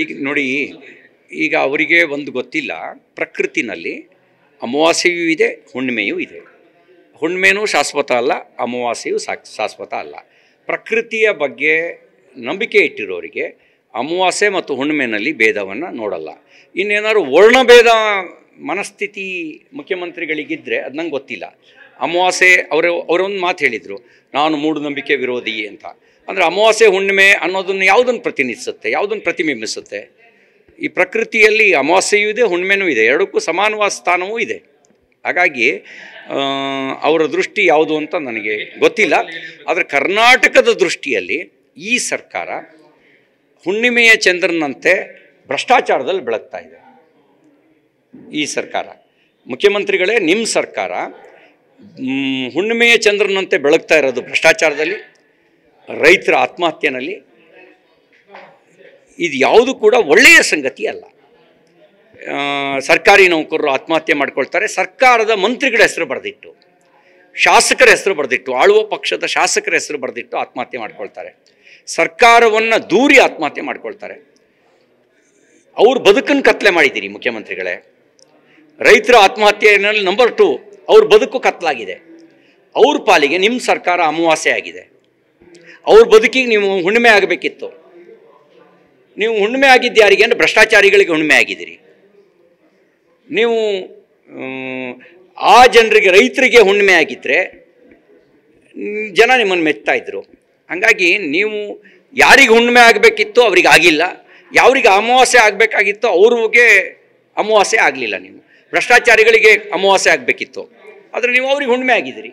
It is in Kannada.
ಈಗ ನೋಡಿ, ಈಗ ಅವರಿಗೆ ಒಂದು ಗೊತ್ತಿಲ್ಲ, ಪ್ರಕೃತಿನಲ್ಲಿ ಅಮಾವಾಸ್ಯೆಯೂ ಇದೆ, ಹುಣ್ಣಿಮೆಯೂ ಇದೆ. ಹುಣ್ಣಿಮೆನೂ ಶಾಶ್ವತ ಅಲ್ಲ, ಅಮಾವಾಸ್ಯೆಯೂ ಶಾಶ್ವತ ಅಲ್ಲ. ಪ್ರಕೃತಿಯ ಬಗ್ಗೆ ನಂಬಿಕೆ ಇಟ್ಟಿರೋರಿಗೆ ಅಮಾವಾಸ್ಯೆ ಮತ್ತು ಹುಣ್ಣಿಮೆಯಲ್ಲಿ ಭೇದವನ್ನು ನೋಡಲ್ಲ. ಇನ್ನೇನಾದ್ರು ವರ್ಣಭೇದ ಮನಸ್ಥಿತಿ ಮುಖ್ಯಮಂತ್ರಿಗಳಿಗಿದ್ದರೆ ಅದು ನಂಗೆ ಗೊತ್ತಿಲ್ಲ. ಅಮಾವಾಸ್ಯೆ ಅವರೊಂದು ಮಾತು ಹೇಳಿದರು, ನಾನು ಮೂಢನಂಬಿಕೆ ವಿರೋಧಿ ಅಂತ. ಅಂದರೆ ಅಮಾವಾಸ್ಯೆ ಹುಣ್ಣಿಮೆ ಅನ್ನೋದನ್ನು ಯಾವುದನ್ನು ಪ್ರತಿನಿಧಿಸುತ್ತೆ, ಯಾವುದನ್ನು ಪ್ರತಿಬಿಂಬಿಸುತ್ತೆ? ಈ ಪ್ರಕೃತಿಯಲ್ಲಿ ಅಮಾವಾಸ್ಯೆಯೂ ಇದೆ, ಹುಣ್ಣಿಮೆನೂ ಇದೆ, ಎರಡಕ್ಕೂ ಸಮಾನವಾದ ಸ್ಥಾನವೂ ಇದೆ. ಹಾಗಾಗಿ ಅವರ ದೃಷ್ಟಿ ಯಾವುದು ಅಂತ ನನಗೆ ಗೊತ್ತಿಲ್ಲ. ಆದರೆ ಕರ್ನಾಟಕದ ದೃಷ್ಟಿಯಲ್ಲಿ ಈ ಸರ್ಕಾರ ಹುಣ್ಣಿಮೆಯ ಚಂದ್ರನಂತೆ ಭ್ರಷ್ಟಾಚಾರದಲ್ಲಿ ಬೆಳಗ್ತಾ ಇದೆ. ಈ ಸರ್ಕಾರ, ಮುಖ್ಯಮಂತ್ರಿಗಳೇ, ನಿಮ್ಮ ಸರ್ಕಾರ ಹುಣ್ಣಿಮೆಯ ಚಂದ್ರನಂತೆ ಬೆಳಗ್ತಾ ಇರೋದು ಭ್ರಷ್ಟಾಚಾರದಲ್ಲಿ, ರೈತರ ಆತ್ಮಹತ್ಯೆಯಲ್ಲಿ. ಇದು ಯಾವುದು ಕೂಡ ಒಳ್ಳೆಯ ಸಂಗತಿ ಅಲ್ಲ. ಸರ್ಕಾರಿ ನೌಕರರು ಆತ್ಮಹತ್ಯೆ ಮಾಡ್ಕೊಳ್ತಾರೆ, ಸರ್ಕಾರದ ಮಂತ್ರಿಗಳ ಹೆಸರು ಬರೆದಿಟ್ಟು, ಶಾಸಕರ ಹೆಸರು ಬರೆದಿಟ್ಟು, ಆಳುವ ಪಕ್ಷದ ಶಾಸಕರ ಹೆಸರು ಬರೆದಿಟ್ಟು ಆತ್ಮಹತ್ಯೆ ಮಾಡ್ಕೊಳ್ತಾರೆ. ಸರ್ಕಾರವನ್ನು ದೂರಿ ಆತ್ಮಹತ್ಯೆ ಮಾಡ್ಕೊಳ್ತಾರೆ. ಅವ್ರ ಬದುಕನ್ನು ಕತ್ಲೆ ಮಾಡಿದ್ದೀರಿ ಮುಖ್ಯಮಂತ್ರಿಗಳೇ. ರೈತರ ಆತ್ಮಹತ್ಯೆಯಲ್ಲಿ ನಂಬರ್ 2, ಅವ್ರ ಬದುಕು ಕತ್ಲಾಗಿದೆ. ಅವ್ರ ಪಾಲಿಗೆ ನಿಮ್ಮ ಸರ್ಕಾರ ಅಮಾವಾಸ್ಯೆ ಆಗಿದೆ. ಅವ್ರ ಬದುಕಿಗೆ ನೀವು ಹುಣ್ಣಿಮೆ ಆಗಬೇಕಿತ್ತು. ನೀವು ಹುಣ್ಣಿಮೆ ಆಗಿದ್ದು ಯಾರಿಗೆ ಅಂದರೆ ಭ್ರಷ್ಟಾಚಾರಿಗಳಿಗೆ ಹುಣ್ಣಿಮೆ ಆಗಿದ್ದೀರಿ. ನೀವು ಆ ಜನರಿಗೆ, ರೈತರಿಗೆ ಹುಣ್ಣಿಮೆ ಆಗಿದ್ದರೆ ಜನ ನಿಮ್ಮನ್ನು ಮೆಚ್ತಾ ಇದ್ದರು. ಹಾಗಾಗಿ ನೀವು ಯಾರಿಗೆ ಹುಣ್ಣಿಮೆ ಆಗಬೇಕಿತ್ತು ಅವ್ರಿಗೆ ಆಗಿಲ್ಲ, ಯಾರಿಗೆ ಅಮಾವಾಸ್ಯೆ ಆಗಬೇಕಾಗಿತ್ತು ಅವ್ರಿಗೆ ಅಮಾವಾಸ್ಯೆ ಆಗಲಿಲ್ಲ. ನೀವು ಭ್ರಷ್ಟಾಚಾರಿಗಳಿಗೆ ಅಮಾವಾಸ್ಯೆ ಆಗಬೇಕಿತ್ತು, ಆದರೆ ನೀವು ಅವ್ರಿಗೆ ಹುಣ್ಣಿಮೆ ಆಗಿದ್ದೀರಿ.